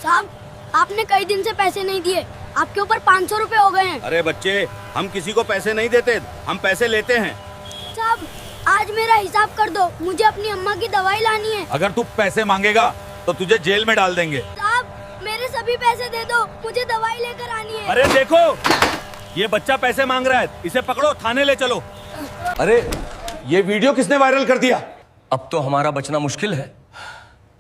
साहब, आपने कई दिन से पैसे नहीं दिए, आपके ऊपर 500 रुपए हो गए हैं। अरे बच्चे, हम किसी को पैसे नहीं देते, हम पैसे लेते हैं। साहब, आज मेरा हिसाब कर दो, मुझे अपनी अम्मा की दवाई लानी है। अगर तू पैसे मांगेगा तो तुझे जेल में डाल देंगे। साहब, मेरे सभी पैसे दे दो, मुझे दवाई लेकर आनी है। अरे देखो, ये बच्चा पैसे मांग रहा है, इसे पकड़ो, थाने ले चलो। अरे ये वीडियो किसने वायरल कर दिया? अब तो हमारा बचना मुश्किल है।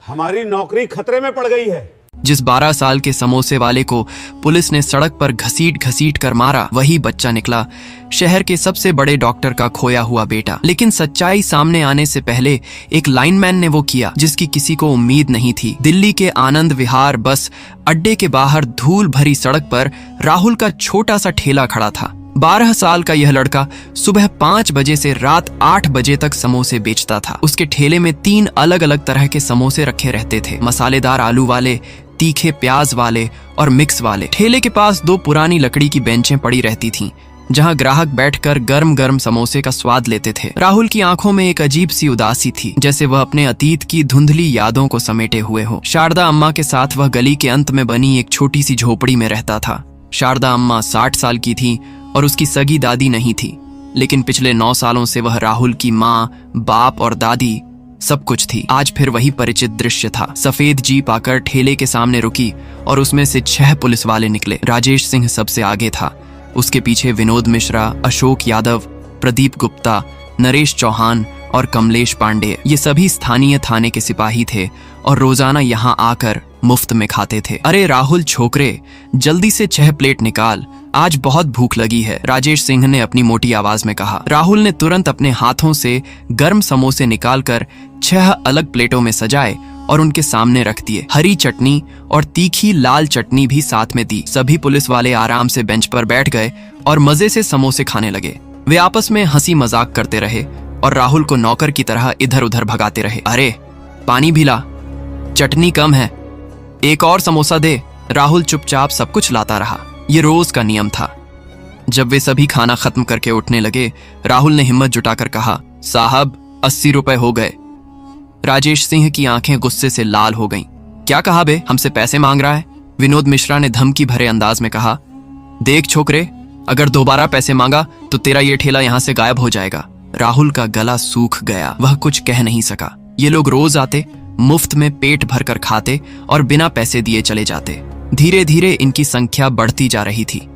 हमारी नौकरी खतरे में पड़ गई है। जिस 12 साल के समोसे वाले को पुलिस ने सड़क पर घसीट घसीट कर मारा, वही बच्चा निकला शहर के सबसे बड़े डॉक्टर का खोया हुआ बेटा। लेकिन सच्चाई सामने आने से पहले एक लाइनमैन ने वो किया जिसकी किसी को उम्मीद नहीं थी। दिल्ली के आनंद विहार बस अड्डे के बाहर धूल भरी सड़क पर राहुल का छोटा सा ठेला खड़ा था। 12 साल का यह लड़का सुबह 5 बजे से रात 8 बजे तक समोसे बेचता था। उसके ठेले में 3 अलग अलग तरह के समोसे रखे रहते थे, मसालेदार आलू वाले, तीखे प्याज वाले और मिक्स वाले। ठेले के पास 2 पुरानी लकड़ी की बेंचें पड़ी रहती थीं, जहां ग्राहक बैठकर गर्म गर्म समोसे का स्वाद लेते थे। राहुल की आंखों में एक अजीब सी उदासी थी, जैसे वह अपने अतीत की धुंधली यादों को समेटे हुए हो। शारदा अम्मा के साथ वह गली के अंत में बनी एक छोटी सी झोपड़ी में रहता था। शारदा अम्मा 60 साल की थी और उसकी सगी दादी नहीं थी, लेकिन पिछले 9 सालों से वह राहुल की माँ, बाप और दादी सब कुछ थी। आज फिर वही परिचित दृश्य था। सफेद जीप आकर ठेले के सामने रुकी और उसमें से 6 पुलिस वाले निकले। राजेश सिंह सबसे आगे था, उसके पीछे विनोद मिश्रा, अशोक यादव, प्रदीप गुप्ता, नरेश चौहान और कमलेश पांडे। ये सभी स्थानीय थाने के सिपाही थे और रोजाना यहाँ आकर मुफ्त में खाते थे। अरे राहुल छोकरे, जल्दी से 6 प्लेट निकाल, आज बहुत भूख लगी है, राजेश सिंह ने अपनी मोटी आवाज में कहा। राहुल ने तुरंत अपने हाथों से गर्म समोसे निकालकर 6 अलग प्लेटों में सजाए और उनके सामने रख दिए। हरी चटनी और तीखी लाल चटनी भी साथ में दी। सभी पुलिस वाले आराम से बेंच पर बैठ गए और मजे से समोसे खाने लगे। वे आपस में हंसी मजाक करते रहे और राहुल को नौकर की तरह इधर उधर भगाते रहे। अरे पानी भी ला, चटनी कम है, एक और समोसा दे। राहुल चुपचाप सब कुछ लाता रहा। ये रोज का नियम था। जब वे सभी खाना खत्म करके उठने लगे, राहुल ने हिम्मत जुटाकर कहा, साहब 80 रुपए हो गए। राजेश सिंह की आंखें गुस्से से लाल हो गईं। क्या कहा बे, हमसे पैसे मांग रहा है? विनोद मिश्रा ने धमकी भरे अंदाज में कहा। देख छोकरे, अगर दोबारा पैसे मांगा तो तेरा ये ठेला यहाँ से गायब हो जाएगा। राहुल का गला सूख गया, वह कुछ कह नहीं सका। ये लोग रोज आते, मुफ्त में पेट भरकर खाते और बिना पैसे दिए चले जाते। धीरे धीरे इनकी संख्या बढ़ती जा रही थी।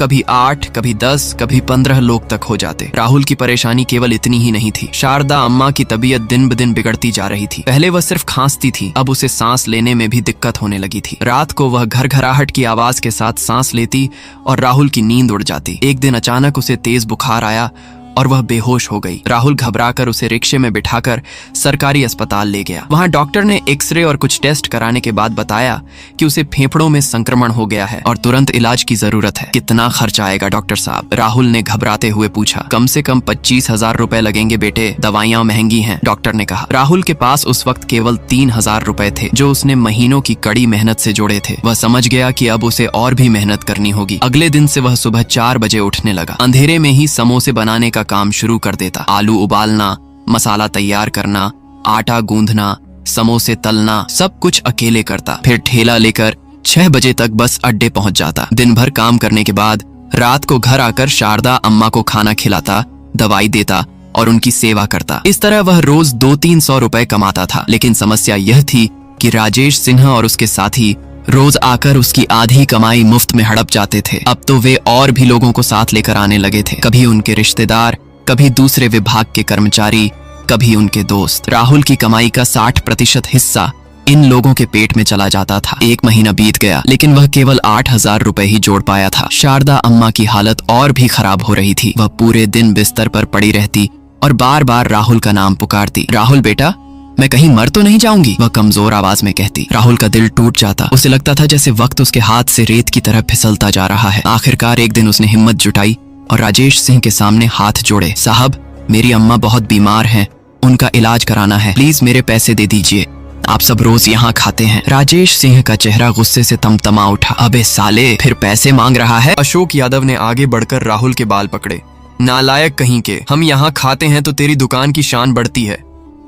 कभी 8, कभी 10, कभी 15 लोग तक हो जाते। राहुल की परेशानी केवल इतनी ही नहीं थी। शारदा अम्मा की तबीयत दिन ब दिन बिगड़ती जा रही थी। पहले वह सिर्फ खांसती थी, अब उसे सांस लेने में भी दिक्कत होने लगी थी। रात को वह घरघराहट की आवाज के साथ सांस लेती और राहुल की नींद उड़ जाती। एक दिन अचानक उसे तेज बुखार आया और वह बेहोश हो गई। राहुल घबराकर उसे रिक्शे में बिठाकर सरकारी अस्पताल ले गया। वहां डॉक्टर ने एक्सरे और कुछ टेस्ट कराने के बाद बताया कि उसे फेफड़ों में संक्रमण हो गया है और तुरंत इलाज की जरूरत है। कितना खर्च आएगा डॉक्टर साहब? राहुल ने घबराते हुए पूछा। कम से कम 25,000 रुपए लगेंगे बेटे, दवाइयाँ महंगी हैं, डॉक्टर ने कहा। राहुल के पास उस वक्त केवल 3,000 रुपए थे, जो उसने महीनों की कड़ी मेहनत से जोड़े थे। वह समझ गया कि अब उसे और भी मेहनत करनी होगी। अगले दिन से वह सुबह 4 बजे उठने लगा। अंधेरे में ही समोसे बनाने का काम शुरू कर देता। आलू उबालना, मसाला तैयार करना, आटा गूंदना, समोसे तलना, सब कुछ अकेले करता। फिर ठेला लेकर 6 बजे तक बस अड्डे पहुंच जाता। दिन भर काम करने के बाद रात को घर आकर शारदा अम्मा को खाना खिलाता, दवाई देता और उनकी सेवा करता। इस तरह वह रोज 200-300 रुपए कमाता था। लेकिन समस्या यह थी कि राजेश सिन्हा और उसके साथी रोज आकर उसकी आधी कमाई मुफ्त में हड़प जाते थे। अब तो वे और भी लोगों को साथ लेकर आने लगे थे, कभी उनके रिश्तेदार, कभी दूसरे विभाग के कर्मचारी, कभी उनके दोस्त। राहुल की कमाई का 60% हिस्सा इन लोगों के पेट में चला जाता था। 1 महीना बीत गया, लेकिन वह केवल 8,000 रुपए ही जोड़ पाया था। शारदा अम्मा की हालत और भी खराब हो रही थी। वह पूरे दिन बिस्तर पर पड़ी रहती और बार बार राहुल का नाम पुकारती। राहुल बेटा, मैं कहीं मर तो नहीं जाऊंगी, वह कमजोर आवाज में कहती। राहुल का दिल टूट जाता। उसे लगता था जैसे वक्त उसके हाथ से रेत की तरह फिसलता जा रहा है। आखिरकार एक दिन उसने हिम्मत जुटाई और राजेश सिंह के सामने हाथ जोड़े। साहब, मेरी अम्मा बहुत बीमार हैं, उनका इलाज कराना है, प्लीज मेरे पैसे दे दीजिए, आप सब रोज यहाँ खाते हैं। राजेश सिंह का चेहरा गुस्से से तमतमा उठा। अबे साले, फिर पैसे मांग रहा है? अशोक यादव ने आगे बढ़कर राहुल के बाल पकड़े। नालायक कहीं के, हम यहाँ खाते हैं तो तेरी दुकान की शान बढ़ती है,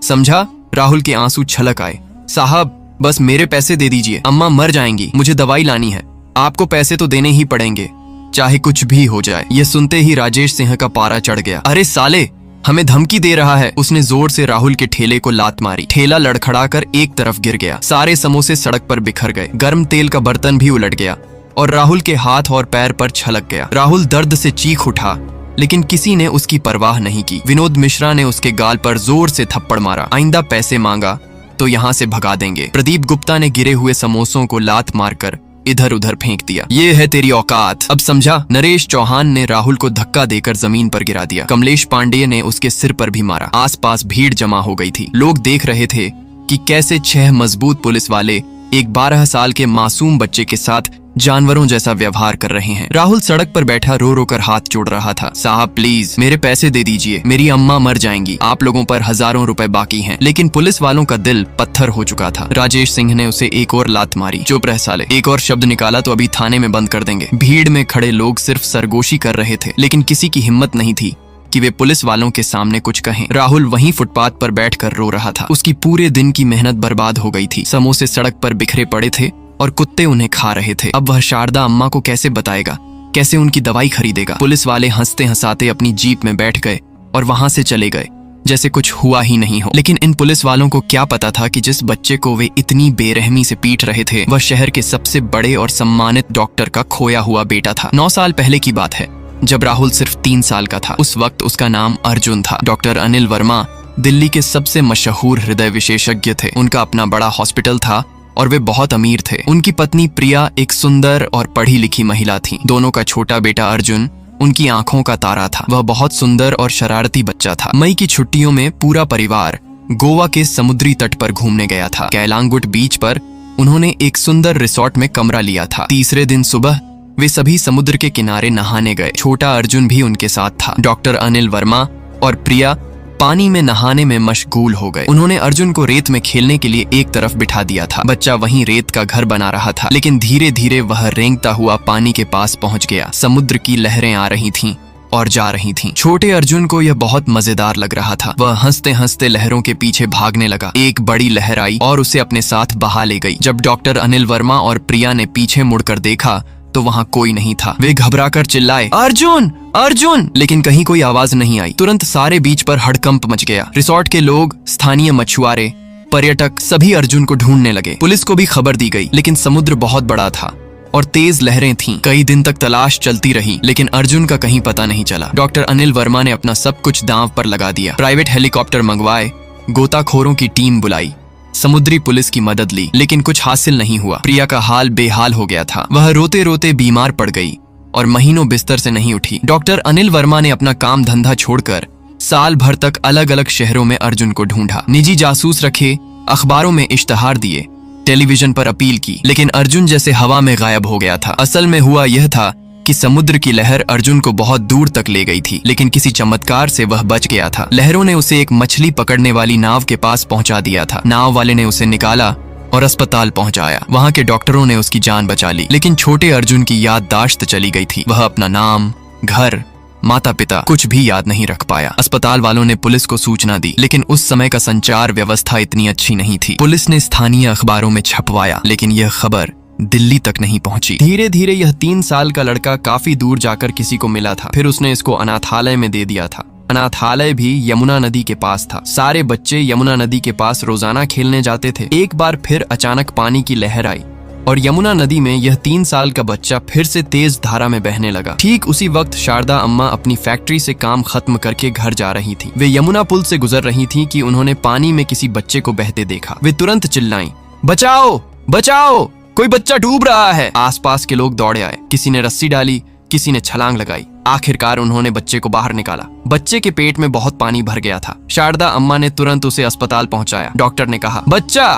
समझा? राहुल के आंसू छलक आए। साहब, बस मेरे पैसे दे दीजिए, अम्मा मर जाएंगी, मुझे दवाई लानी है। आपको पैसे तो देने ही पड़ेंगे, चाहे कुछ भी हो जाए। ये सुनते ही राजेश सिंह का पारा चढ़ गया। अरे साले, हमें धमकी दे रहा है। उसने जोर से राहुल के ठेले को लात मारी। ठेला लड़खड़ाकर एक तरफ गिर गया। सारे समोसे सड़क पर बिखर गए। गर्म तेल का बर्तन भी उलट गया और राहुल के हाथ और पैर पर छलक गया। राहुल दर्द से चीख उठा, लेकिन किसी ने उसकी परवाह नहीं की। विनोद मिश्रा ने उसके गाल पर जोर से थप्पड़ मारा। आइंदा पैसे मांगा तो यहाँ से भगा देंगे। प्रदीप गुप्ता ने गिरे हुए समोसों को लात मारकर इधर उधर फेंक दिया। ये है तेरी औकात, अब समझा? नरेश चौहान ने राहुल को धक्का देकर जमीन पर गिरा दिया। कमलेश पांडेय ने उसके सिर पर भी मारा। आसपास भीड़ जमा हो गई थी। लोग देख रहे थे कि कैसे 6 मजबूत पुलिस वाले एक 12 साल के मासूम बच्चे के साथ जानवरों जैसा व्यवहार कर रहे हैं। राहुल सड़क पर बैठा रो रो कर हाथ जोड़ रहा था। साहब प्लीज मेरे पैसे दे दीजिए, मेरी अम्मा मर जाएंगी, आप लोगों पर हजारों रुपए बाकी हैं। लेकिन पुलिस वालों का दिल पत्थर हो चुका था। राजेश सिंह ने उसे एक और लात मारी। चुप रह साले, एक और शब्द निकाला तो अभी थाने में बंद कर देंगे। भीड़ में खड़े लोग सिर्फ सरगोशी कर रहे थे, लेकिन किसी की हिम्मत नहीं थी कि वे पुलिस वालों के सामने कुछ कहें। राहुल वहीं फुटपाथ पर बैठकर रो रहा था। उसकी पूरे दिन की मेहनत बर्बाद हो गई थी। समोसे सड़क पर बिखरे पड़े थे और कुत्ते उन्हें खा रहे थे। अब वह शारदा अम्मा को कैसे बताएगा, कैसे उनकी दवाई खरीदेगा? पुलिस वाले हंसते हंसाते अपनी जीप में बैठ गए और वहां से चले गए जैसे कुछ हुआ ही नहीं हो। लेकिन इन पुलिस वालों को क्या पता था कि जिस बच्चे को वे इतनी बेरहमी से पीट रहे थे वह शहर के सबसे बड़े और सम्मानित डॉक्टर का खोया हुआ बेटा था। 9 साल पहले की बात है, जब राहुल सिर्फ 3 साल का था। उस वक्त उसका नाम अर्जुन था। डॉक्टर अनिल वर्मा दिल्ली के सबसे मशहूर हृदय विशेषज्ञ थे। उनका अपना बड़ा हॉस्पिटल था और वे बहुत अमीर थे। उनकी पत्नी प्रिया एक सुंदर और पढ़ी लिखी महिला थी। दोनों का छोटा बेटा अर्जुन उनकी आंखों का तारा था। वह बहुत सुंदर और शरारती बच्चा था। मई की छुट्टियों में पूरा परिवार गोवा के समुद्री तट पर घूमने गया था। कैलांगुट बीच पर उन्होंने एक सुंदर रिसोर्ट में कमरा लिया था। तीसरे दिन सुबह वे सभी समुद्र के किनारे नहाने गए। छोटा अर्जुन भी उनके साथ था। डॉक्टर अनिल वर्मा और प्रिया पानी में नहाने में मशगूल हो गए। उन्होंने अर्जुन को रेत में खेलने के लिए एक तरफ बिठा दिया था। बच्चा वहीं रेत का घर बना रहा था, लेकिन धीरे धीरे वह रेंगता हुआ पानी के पास पहुंच गया। समुद्र की लहरें आ रही थीं और जा रही थीं। छोटे अर्जुन को यह बहुत मजेदार लग रहा था। वह हंसते हंसते लहरों के पीछे भागने लगा। एक बड़ी लहर आई और उसे अपने साथ बहा ले गई। जब डॉक्टर अनिल वर्मा और प्रिया ने पीछे मुड़कर देखा तो वहां कोई नहीं था। वे घबराकर चिल्लाए, अर्जुन अर्जुन, लेकिन कहीं कोई आवाज नहीं आई। तुरंत सारे बीच पर हड़कंप मच गया। रिसोर्ट के लोग, स्थानीय मछुआरे, पर्यटक सभी अर्जुन को ढूंढने लगे। पुलिस को भी खबर दी गई, लेकिन समुद्र बहुत बड़ा था और तेज लहरें थीं। कई दिन तक तलाश चलती रही, लेकिन अर्जुन का कहीं पता नहीं चला। डॉक्टर अनिल वर्मा ने अपना सब कुछ दांव पर लगा दिया। प्राइवेट हेलीकॉप्टर मंगवाए, गोताखोरों की टीम बुलाई, समुद्री पुलिस की मदद ली, लेकिन कुछ हासिल नहीं हुआ। प्रिया का हाल बेहाल हो गया था। वह रोते रोते बीमार पड़ गई और महीनों बिस्तर से नहीं उठी। डॉक्टर अनिल वर्मा ने अपना काम धंधा छोड़कर साल भर तक अलग अलग शहरों में अर्जुन को ढूंढा। निजी जासूस रखे, अखबारों में इश्तहार दिए, टेलीविजन पर अपील की, लेकिन अर्जुन जैसे हवा में गायब हो गया था। असल में हुआ यह था कि समुद्र की लहर अर्जुन को बहुत दूर तक ले गई थी, लेकिन किसी चमत्कार से वह बच गया था। लहरों ने उसे एक मछली पकड़ने वाली नाव के पास पहुंचा दिया था। नाव वाले ने उसे निकाला और अस्पताल पहुंचाया। वहां के डॉक्टरों ने उसकी जान बचा ली, लेकिन छोटे अर्जुन की याददाश्त चली गई थी। वह अपना नाम, घर, माता पिता कुछ भी याद नहीं रख पाया। अस्पताल वालों ने पुलिस को सूचना दी, लेकिन उस समय का संचार व्यवस्था इतनी अच्छी नहीं थी। पुलिस ने स्थानीय अखबारों में छपवाया, लेकिन यह खबर दिल्ली तक नहीं पहुंची। धीरे धीरे यह 3 साल का लड़का काफी दूर जाकर किसी को मिला था। फिर उसने इसको अनाथालय में दे दिया था। अनाथालय भी यमुना नदी के पास था। सारे बच्चे यमुना नदी के पास रोजाना खेलने जाते थे। एक बार फिर अचानक पानी की लहर आई और यमुना नदी में यह 3 साल का बच्चा फिर से तेज धारा में बहने लगा। ठीक उसी वक्त शारदा अम्मा अपनी फैक्ट्री से काम खत्म करके घर जा रही थी। वे यमुना पुल से गुजर रही थी कि उन्होंने पानी में किसी बच्चे को बहते देखा। वे तुरंत चिल्लाईं, बचाओ बचाओ, कोई बच्चा डूब रहा है। आसपास के लोग दौड़े आए। किसी ने रस्सी डाली, किसी ने छलांग लगाई। आखिरकार उन्होंने बच्चे को बाहर निकाला। बच्चे के पेट में बहुत पानी भर गया था। शारदा अम्मा ने तुरंत उसे अस्पताल पहुंचाया। डॉक्टर ने कहा, बच्चा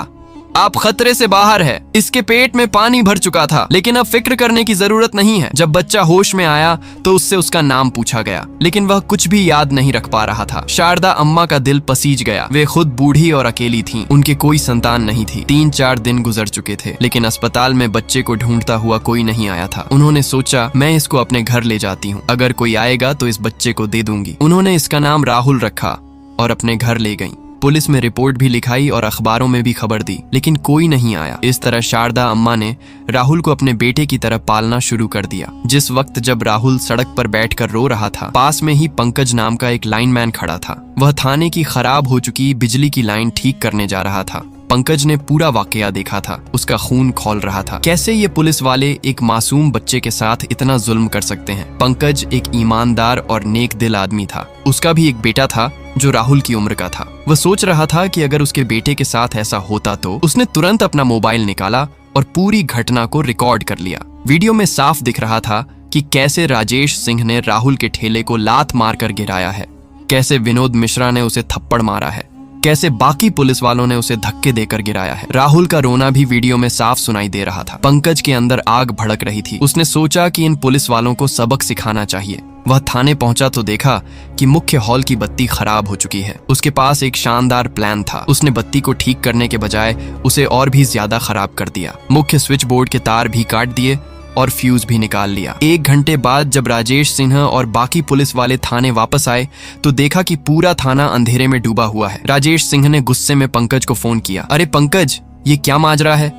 आप खतरे से बाहर है, इसके पेट में पानी भर चुका था, लेकिन अब फिक्र करने की जरूरत नहीं है। जब बच्चा होश में आया तो उससे उसका नाम पूछा गया, लेकिन वह कुछ भी याद नहीं रख पा रहा था। शारदा अम्मा का दिल पसीज गया। वे खुद बूढ़ी और अकेली थीं। उनके कोई संतान नहीं थी। 3-4 दिन गुजर चुके थे, लेकिन अस्पताल में बच्चे को ढूंढता हुआ कोई नहीं आया था। उन्होंने सोचा, मैं इसको अपने घर ले जाती हूँ, अगर कोई आएगा तो इस बच्चे को दे दूंगी। उन्होंने इसका नाम राहुल रखा और अपने घर ले गईं। पुलिस में रिपोर्ट भी लिखाई और अखबारों में भी खबर दी, लेकिन कोई नहीं आया। इस तरह शारदा अम्मा ने राहुल को अपने बेटे की तरह पालना शुरू कर दिया। जिस वक्त जब राहुल सड़क पर बैठकर रो रहा था, पास में ही पंकज नाम का एक लाइनमैन खड़ा था। वह थाने की खराब हो चुकी बिजली की लाइन ठीक करने जा रहा था। पंकज ने पूरा वाकया देखा था। उसका खून खौल रहा था। कैसे ये पुलिस वाले एक मासूम बच्चे के साथ इतना जुल्म कर सकते हैं। पंकज एक ईमानदार और नेक दिल आदमी था। उसका भी एक बेटा था जो राहुल की उम्र का था। वह सोच रहा था कि अगर उसके बेटे के साथ ऐसा होता तो उसने तुरंत अपना मोबाइल निकाला और पूरी घटना को रिकॉर्ड कर लिया। वीडियो में साफ दिख रहा था कि कैसे राजेश सिंह ने राहुल के ठेले को लात मारकर गिराया है, कैसे विनोद मिश्रा ने उसे थप्पड़ मारा है, कैसे बाकी पुलिस वालों ने उसे धक्के देकर गिराया है। राहुल का रोना भी वीडियो में साफ सुनाई दे रहा था। पंकज के अंदर आग भड़क रही थी। उसने सोचा कि इन पुलिस वालों को सबक सिखाना चाहिए। वह थाने पहुंचा तो देखा कि मुख्य हॉल की बत्ती खराब हो चुकी है। उसके पास एक शानदार प्लान था। उसने बत्ती को ठीक करने के बजाय उसे और भी ज्यादा खराब कर दिया। मुख्य स्विच बोर्ड के तार भी काट दिए और फ्यूज भी निकाल लिया। 1 घंटे बाद जब राजेश सिंह और बाकी पुलिस वाले थाने वापस आए तो देखा कि पूरा थाना अंधेरे में डूबा हुआ है। राजेश सिंह ने गुस्से में पंकज को फोन किया। अरे पंकज, ये क्या माजरा है?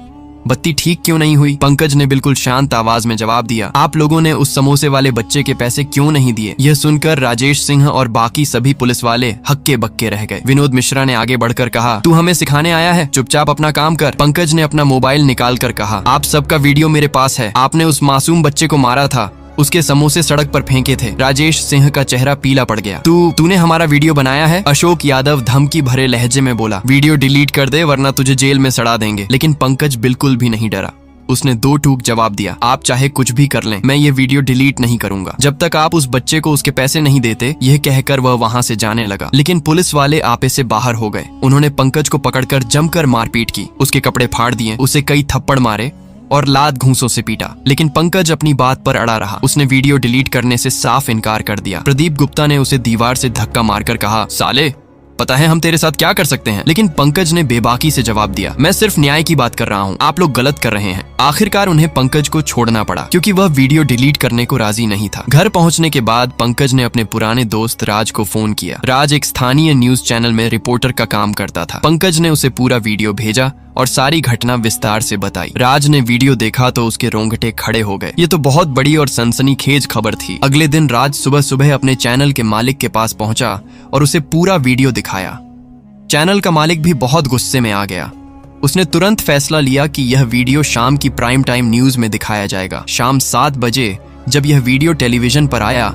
बत्ती ठीक क्यों नहीं हुई? पंकज ने बिल्कुल शांत आवाज में जवाब दिया, आप लोगों ने उस समोसे वाले बच्चे के पैसे क्यों नहीं दिए? यह सुनकर राजेश सिंह और बाकी सभी पुलिस वाले हक्के बक्के रह गए। विनोद मिश्रा ने आगे बढ़कर कहा, तू हमें सिखाने आया है? चुपचाप अपना काम कर। पंकज ने अपना मोबाइल निकाल कर कहा, आप सबका वीडियो मेरे पास है। आपने उस मासूम बच्चे को मारा था, उसके समोसे सड़क पर फेंके थे। राजेश सिंह का चेहरा पीला पड़ गया। तूने हमारा वीडियो बनाया है? अशोक यादव धमकी भरे लहजे में बोला। वीडियो डिलीट कर दे वरना तुझे जेल में सड़ा देंगे। लेकिन पंकज बिल्कुल भी नहीं डरा। उसने 2 टूक जवाब दिया, आप चाहे कुछ भी कर लें, मैं ये वीडियो डिलीट नहीं करूंगा जब तक आप उस बच्चे को उसके पैसे नहीं देते। यह कहकर वह वहां से जाने लगा। लेकिन पुलिस वाले आपे से बाहर हो गए। उन्होंने पंकज को पकड़कर जमकर मारपीट की। उसके कपड़े फाड़ दिए, उसे कई थप्पड़ मारे और लात घूंसों से पीटा। लेकिन पंकज अपनी बात पर अड़ा रहा। उसने वीडियो डिलीट करने से साफ इनकार कर दिया। प्रदीप गुप्ता ने उसे दीवार से धक्का मारकर कहा, साले पता है हम तेरे साथ क्या कर सकते हैं? लेकिन पंकज ने बेबाकी से जवाब दिया, मैं सिर्फ न्याय की बात कर रहा हूँ, आप लोग गलत कर रहे हैं। आखिरकार उन्हें पंकज को छोड़ना पड़ा क्योंकि वह वीडियो डिलीट करने को राजी नहीं था। घर पहुंचने के बाद पंकज ने अपने पुराने दोस्त राज को फोन किया। राज एक स्थानीय न्यूज चैनल में रिपोर्टर का काम करता था। पंकज ने उसे पूरा वीडियो भेजा और सारी घटना विस्तार से बताई। राज ने वीडियो देखा तो उसके रोंगटे खड़े हो गए। ये तो बहुत बड़ी और सनसनीखेज खबर थी। अगले दिन राज सुबह सुबह अपने चैनल के मालिक के पास पहुंचा और उसे पूरा वीडियो दिखाया। चैनल का मालिक भी बहुत गुस्से में आ गया। उसने तुरंत फैसला लिया कि यह वीडियो शाम की प्राइम टाइम न्यूज में दिखाया जाएगा। शाम 7 बजे जब यह वीडियो टेलीविजन पर आया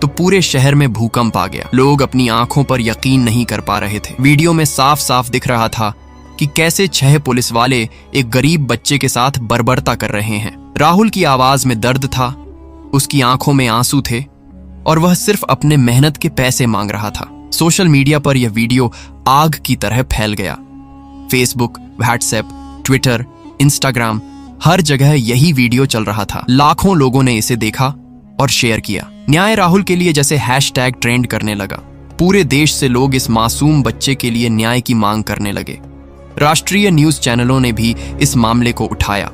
तो पूरे शहर में भूकंप आ गया। लोग अपनी आंखों पर यकीन नहीं कर पा रहे थे। वीडियो में साफ साफ दिख रहा था कि कैसे 6 पुलिस वाले एक गरीब बच्चे के साथ बर्बरता कर रहे हैं। राहुल की आवाज में दर्द था, उसकी आंखों में आंसू थे और वह सिर्फ अपने मेहनत के पैसे मांग रहा था। सोशल मीडिया पर यह वीडियो आग की तरह फैल गया। फेसबुक, व्हाट्सएप, ट्विटर, इंस्टाग्राम, हर जगह यही वीडियो चल रहा था। लाखों लोगों ने इसे देखा और शेयर किया। न्याय राहुल के लिए जैसे हैशटैग ट्रेंड करने लगा। पूरे देश से लोग इस मासूम बच्चे के लिए न्याय की मांग करने लगे। राष्ट्रीय न्यूज चैनलों ने भी इस मामले को उठाया।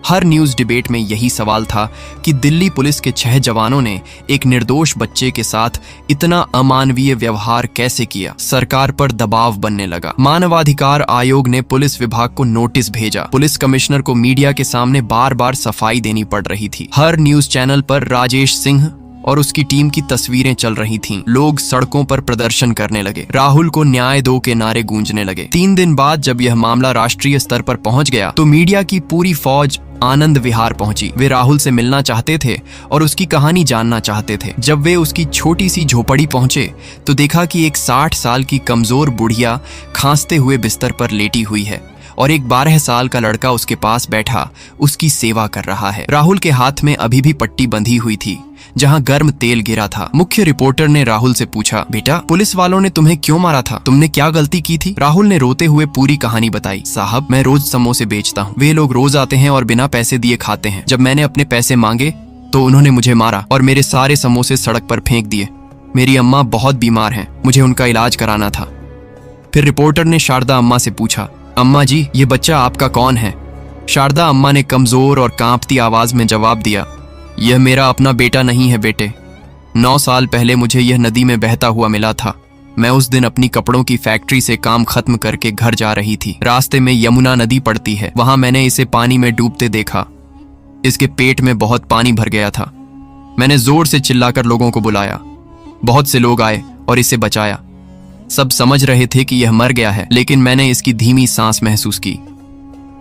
हर न्यूज डिबेट में यही सवाल था कि दिल्ली पुलिस के 6 जवानों ने एक निर्दोष बच्चे के साथ इतना अमानवीय व्यवहार कैसे किया। सरकार पर दबाव बनने लगा। मानवाधिकार आयोग ने पुलिस विभाग को नोटिस भेजा। पुलिस कमिश्नर को मीडिया के सामने बार बार सफाई देनी पड़ रही थी। हर न्यूज चैनल पर राजेश सिंह और उसकी टीम की तस्वीरें चल रही थीं। लोग सड़कों पर प्रदर्शन करने लगे। राहुल को न्याय दो के नारे गूंजने लगे। 3 दिन बाद जब यह मामला राष्ट्रीय स्तर पर पहुंच गया तो मीडिया की पूरी फौज आनंद विहार पहुंची। वे राहुल से मिलना चाहते थे और उसकी कहानी जानना चाहते थे। जब वे उसकी छोटी सी झोपड़ी पहुंचे तो देखा कि एक 60 साल की कमजोर बुढ़िया खांसते हुए बिस्तर पर लेटी हुई है और एक 12 साल का लड़का उसके पास बैठा उसकी सेवा कर रहा है। राहुल के हाथ में अभी भी पट्टी बंधी हुई थी जहां गर्म तेल गिरा था। मुख्य रिपोर्टर ने राहुल से पूछा, बेटा पुलिस वालों ने तुम्हें क्यों मारा था? तुमने क्या गलती की थी? राहुल ने रोते हुए पूरी कहानी बताई। साहब, मैं रोज समोसे बेचता हूँ। वे लोग रोज आते हैं और बिना पैसे दिए खाते हैं। जब मैंने अपने पैसे मांगे तो उन्होंने मुझे मारा और मेरे सारे समोसे सड़क पर फेंक दिए। मेरी अम्मा बहुत बीमार हैं, मुझे उनका इलाज कराना था। फिर रिपोर्टर ने शारदा अम्मा से पूछा, अम्मा जी ये बच्चा आपका कौन है? शारदा अम्मा ने कमजोर और कांपती आवाज में जवाब दिया, यह मेरा अपना बेटा नहीं है बेटे। 9 साल पहले मुझे यह नदी में बहता हुआ मिला था। मैं उस दिन अपनी कपड़ों की फैक्ट्री से काम खत्म करके घर जा रही थी। रास्ते में यमुना नदी पड़ती है, वहां मैंने इसे पानी में डूबते देखा। इसके पेट में बहुत पानी भर गया था। मैंने जोर से चिल्लाकर लोगों को बुलाया। बहुत से लोग आए और इसे बचाया। सब समझ रहे थे कि यह मर गया है, लेकिन मैंने इसकी धीमी सांस महसूस की।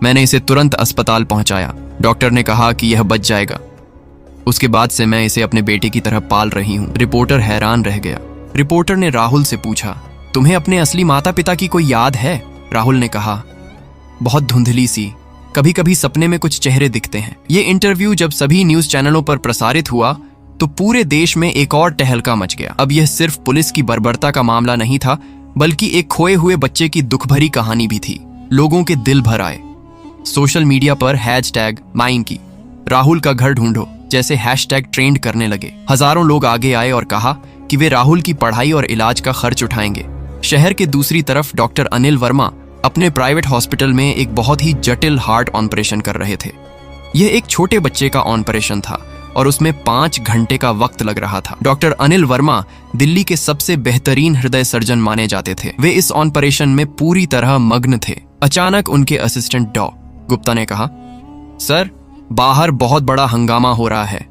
मैंने इसे तुरंत अस्पताल पहुंचाया। डॉक्टर ने कहा कि यह बच जाएगा। उसके बाद से मैं इसे अपने बेटे की तरह पाल रही हूं। रिपोर्टर हैरान रह गया। रिपोर्टर ने राहुल से पूछा, तुम्हें अपने असली माता पिता की कोई याद है? राहुल ने कहा, बहुत धुंधली सी, कभी कभी सपने में कुछ चेहरे दिखते हैं। ये इंटरव्यू जब सभी न्यूज चैनलों पर प्रसारित हुआ तो पूरे देश में एक और टहलका मच गया। अब यह सिर्फ पुलिस की बर्बरता का मामला नहीं था, बल्कि एक खोए हुए बच्चे की दुखभरी कहानी भी थी। लोगों के दिल भर आए। सोशल मीडिया पर हैशटैग माइन की राहुल का घर ढूंढो जैसे हैशटैग ट्रेंड करने लगे। हजारों लोग आगे आए और कहा कि वे राहुल की पढ़ाई और इलाज का खर्च उठाएंगे। शहर के दूसरी तरफ डॉक्टर अनिल वर्मा अपने प्राइवेट हॉस्पिटल में एक बहुत ही जटिल हार्ट ऑपरेशन कर रहे थे। यह एक छोटे बच्चे का ऑपरेशन था और उसमें 5 घंटे का वक्त लग रहा था। डॉक्टर अनिल वर्मा दिल्ली के सबसे बेहतरीन हृदय सर्जन माने जाते थे। वे इस ऑपरेशन में पूरी तरह मग्न थे। अचानक उनके असिस्टेंट डॉ गुप्ता ने कहा, सर, बाहर बहुत बड़ा हंगामा हो रहा है,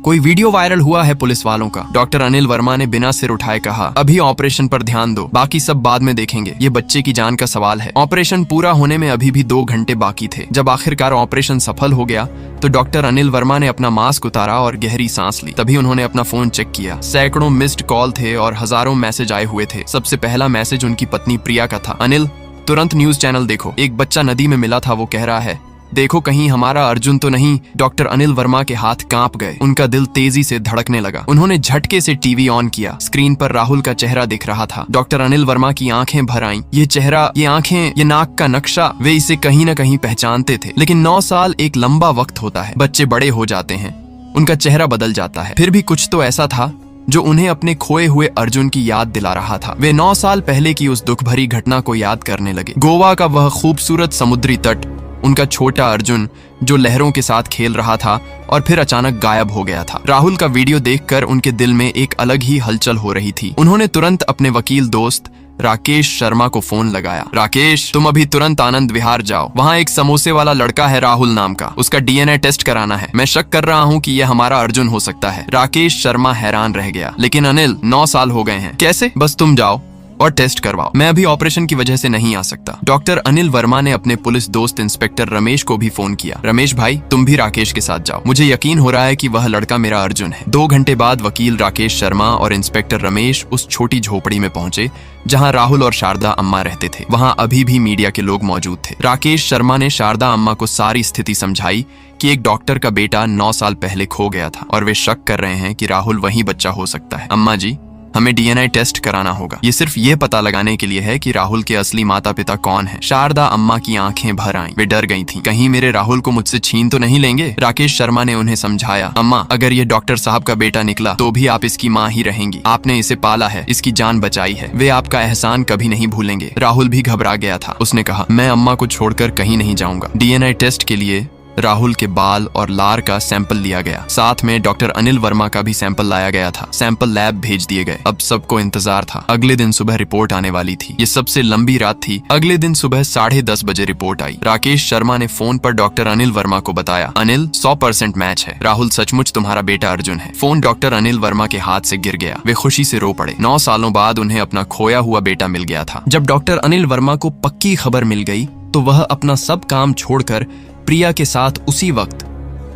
कोई वीडियो वायरल हुआ है पुलिस वालों का। डॉक्टर अनिल वर्मा ने बिना सिर उठाए कहा, अभी ऑपरेशन पर ध्यान दो, बाकी सब बाद में देखेंगे, ये बच्चे की जान का सवाल है। ऑपरेशन पूरा होने में अभी भी 2 घंटे बाकी थे। जब आखिरकार ऑपरेशन सफल हो गया तो डॉक्टर अनिल वर्मा ने अपना मास्क उतारा और गहरी सांस ली। तभी उन्होंने अपना फोन चेक किया। सैकड़ों मिस्ड कॉल थे और हजारों मैसेज आए हुए थे। सबसे पहला मैसेज उनकी पत्नी प्रिया का था, अनिल, तुरंत न्यूज चैनल देखो, एक बच्चा नदी में मिला था, वो कह रहा है, देखो कहीं हमारा अर्जुन तो नहीं। डॉक्टर अनिल वर्मा के हाथ कांप गए। उनका दिल तेजी से धड़कने लगा। उन्होंने झटके से टीवी ऑन किया। स्क्रीन पर राहुल का चेहरा दिख रहा था। डॉक्टर अनिल वर्मा की आंखें भर आईं। ये चेहरा, ये आंखें, ये नाक का नक्शा, वे इसे कहीं न कहीं पहचानते थे। लेकिन 9 साल एक लंबा वक्त होता है। बच्चे बड़े हो जाते हैं, उनका चेहरा बदल जाता है। फिर भी कुछ तो ऐसा था जो उन्हें अपने खोए हुए अर्जुन की याद दिला रहा था। वे 9 साल पहले की उस दुख भरी घटना को याद करने लगे। गोवा का वह खूबसूरत समुद्री तट, उनका छोटा अर्जुन जो लहरों के साथ खेल रहा था और फिर अचानक गायब हो गया था। राहुल का वीडियो देखकर उनके दिल में एक अलग ही हलचल हो रही थी। उन्होंने तुरंत अपने वकील दोस्त राकेश शर्मा को फोन लगाया। राकेश, तुम अभी तुरंत आनंद विहार जाओ, वहाँ एक समोसे वाला लड़का है राहुल नाम का, उसका डीएनए टेस्ट कराना है। मैं शक कर रहा हूँ कि यह हमारा अर्जुन हो सकता है। राकेश शर्मा हैरान रह गया, लेकिन अनिल, 9 साल हो गए हैं, कैसे? बस तुम जाओ और टेस्ट करवाओ, मैं अभी ऑपरेशन की वजह से नहीं आ सकता। डॉक्टर अनिल वर्मा ने अपने पुलिस दोस्त इंस्पेक्टर रमेश को भी फोन किया। रमेश भाई, तुम भी राकेश के साथ जाओ, मुझे यकीन हो रहा है कि वह लड़का मेरा अर्जुन है। 2 घंटे बाद वकील राकेश शर्मा और इंस्पेक्टर रमेश उस छोटी झोपड़ी में पहुंचे जहां राहुल और शारदा अम्मा रहते थे। वहां अभी भी मीडिया के लोग मौजूद थे। राकेश शर्मा ने शारदा अम्मा को सारी स्थिति समझाई कि एक डॉक्टर का बेटा 9 साल पहले खो गया था और वे शक कर रहे हैं कि राहुल वही बच्चा हो सकता है। अम्मा जी, हमें डीएनए टेस्ट कराना होगा, ये सिर्फ ये पता लगाने के लिए है कि राहुल के असली माता पिता कौन है। शारदा अम्मा की आंखें भर आईं। वे डर गई थीं, कहीं मेरे राहुल को मुझसे छीन तो नहीं लेंगे। राकेश शर्मा ने उन्हें समझाया, अम्मा, अगर ये डॉक्टर साहब का बेटा निकला तो भी आप इसकी माँ ही रहेंगी। आपने इसे पाला है, इसकी जान बचाई है, वे आपका एहसान कभी नहीं भूलेंगे। राहुल भी घबरा गया था। उसने कहा, मैं अम्मा को छोड़कर कहीं नहीं जाऊंगा। डीएनए टेस्ट के लिए राहुल के बाल और लार का सैंपल लिया गया। साथ में डॉक्टर अनिल वर्मा का भी सैंपल लाया गया था। सैंपल लैब भेज दिए गए। अब सबको इंतजार था। अगले दिन सुबह रिपोर्ट आने वाली थी। ये सबसे लंबी रात थी। अगले दिन सुबह 10:30 बजे रिपोर्ट आई। राकेश शर्मा ने फोन पर डॉक्टर अनिल वर्मा को बताया, अनिल, 100% मैच है, राहुल सचमुच तुम्हारा बेटा अर्जुन है। फोन डॉक्टर अनिल वर्मा के हाथ से गिर गया। वे खुशी से रो पड़े। 9 सालों बाद उन्हें अपना खोया हुआ बेटा मिल गया था। जब डॉक्टर अनिल वर्मा को पक्की खबर मिल गई तो वह अपना सब काम छोड़कर प्रिया के साथ उसी वक्त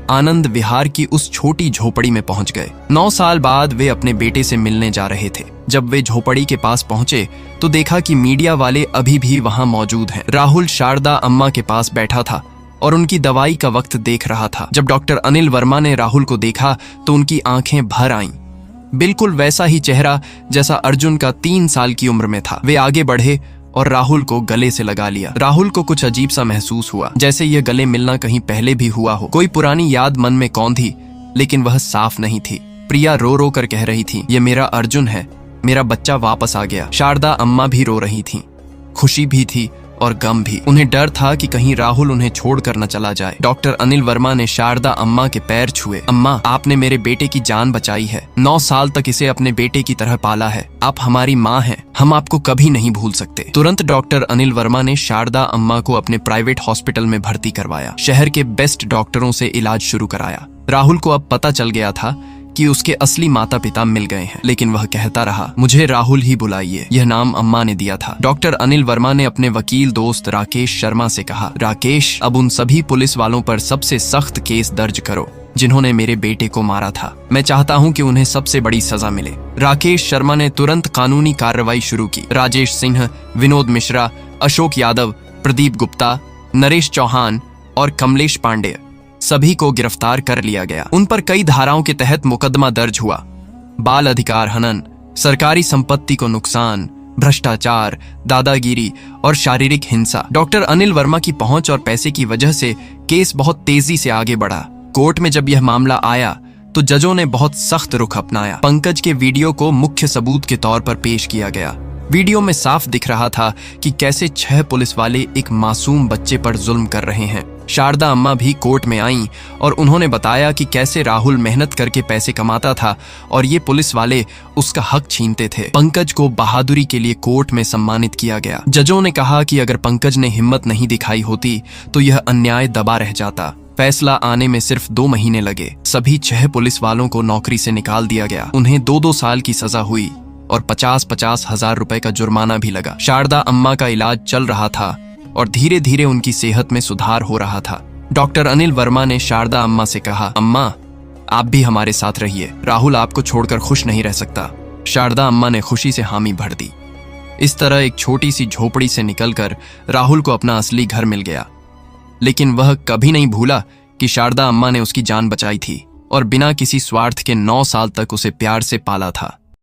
आनंद विहार की उस छोटी झोपड़ी में पहुंच गए। 9 साल बाद वे अपने बेटे से मिलने जा रहे थे। जब वे झोपड़ी के पास पहुंचे तो देखा कि मीडिया वाले अभी भी वहां मौजूद हैं। राहुल शारदा अम्मा के पास बैठा था और उनकी दवाई का वक्त देख रहा था। जब डॉक्टर अनिल वर्मा ने राहुल को देखा तो उनकी आंखें भर आईं। बिल्कुल वैसा ही चेहरा जैसा अर्जुन का 3 साल की उम्र में था। वे आगे बढ़े और राहुल को गले से लगा लिया। राहुल को कुछ अजीब सा महसूस हुआ, जैसे ये गले मिलना कहीं पहले भी हुआ हो। कोई पुरानी याद मन में कौन थी, लेकिन वह साफ नहीं थी। प्रिया रो रो कर कह रही थी, ये मेरा अर्जुन है, मेरा बच्चा वापस आ गया। शारदा अम्मा भी रो रही थी, खुशी भी थी और गम भी। उन्हें डर था कि कहीं राहुल उन्हें छोड़कर न चला जाए। डॉक्टर अनिल वर्मा ने शारदा अम्मा के पैर छुए। अम्मा, आपने मेरे बेटे की जान बचाई है। 9 साल तक इसे अपने बेटे की तरह पाला है। आप हमारी माँ हैं। हम आपको कभी नहीं भूल सकते। तुरंत डॉक्टर अनिल वर्मा ने शारदा अम्मा को अपने प्राइवेट हॉस्पिटल में भर्ती करवाया। शहर के बेस्ट डॉक्टरों से इलाज शुरू कराया। राहुल को अब पता चल गया था कि उसके असली माता पिता मिल गए हैं, लेकिन वह कहता रहा, मुझे राहुल ही बुलाइए। यह नाम अम्मा ने दिया था। डॉक्टर अनिल वर्मा ने अपने वकील दोस्त राकेश शर्मा से कहा, राकेश, अब उन सभी पुलिस वालों पर सबसे सख्त केस दर्ज करो जिन्होंने मेरे बेटे को मारा था। मैं चाहता हूं कि उन्हें सबसे बड़ी सजा मिले। राकेश शर्मा ने तुरंत कानूनी कार्रवाई शुरू की। राजेश सिंह, विनोद मिश्रा, अशोक यादव, प्रदीप गुप्ता, नरेश चौहान और कमलेश पांडे सभी को गिरफ्तार कर लिया गया। उन पर कई धाराओं के तहत मुकदमा दर्ज हुआ। बाल अधिकार हनन, सरकारी संपत्ति को नुकसान, भ्रष्टाचार, दादागिरी और शारीरिक हिंसा। डॉक्टर अनिल वर्मा की पहुंच और पैसे की वजह से केस बहुत तेजी से आगे बढ़ा। कोर्ट में जब यह मामला आया तो जजों ने बहुत सख्त रुख अपनाया। पंकज के वीडियो को मुख्य सबूत के तौर पर पेश किया गया। वीडियो में साफ दिख रहा था कि कैसे 6 पुलिस वाले एक मासूम बच्चे पर जुल्म कर रहे हैं। शारदा अम्मा भी कोर्ट में आईं और उन्होंने बताया कि कैसे राहुल मेहनत करके पैसे कमाता था और ये पुलिस वाले उसका हक छीनते थे। पंकज को बहादुरी के लिए कोर्ट में सम्मानित किया गया। जजों ने कहा कि अगर पंकज ने हिम्मत नहीं दिखाई होती तो यह अन्याय दबा रह जाता। फैसला आने में सिर्फ 2 महीने लगे। सभी 6 पुलिस वालों को नौकरी से निकाल दिया गया। उन्हें 2-2 साल की सजा हुई और 50-50 हजार रुपए का जुर्माना भी लगा। शारदा अम्मा का इलाज चल रहा था और धीरे धीरे उनकी सेहत में सुधार हो रहा था। डॉक्टर अनिल वर्मा ने शारदा अम्मा से कहा, अम्मा, आप भी हमारे साथ रहिए। राहुल आपको छोड़कर खुश नहीं रह सकता। शारदा अम्मा ने खुशी से हामी भर दी। इस तरह एक छोटी सी झोपड़ी से निकलकर राहुल को अपना असली घर मिल गया। लेकिन वह कभी नहीं भूला कि शारदा अम्मा ने उसकी जान बचाई थी और बिना किसी स्वार्थ के 9 साल तक उसे प्यार से पाला था।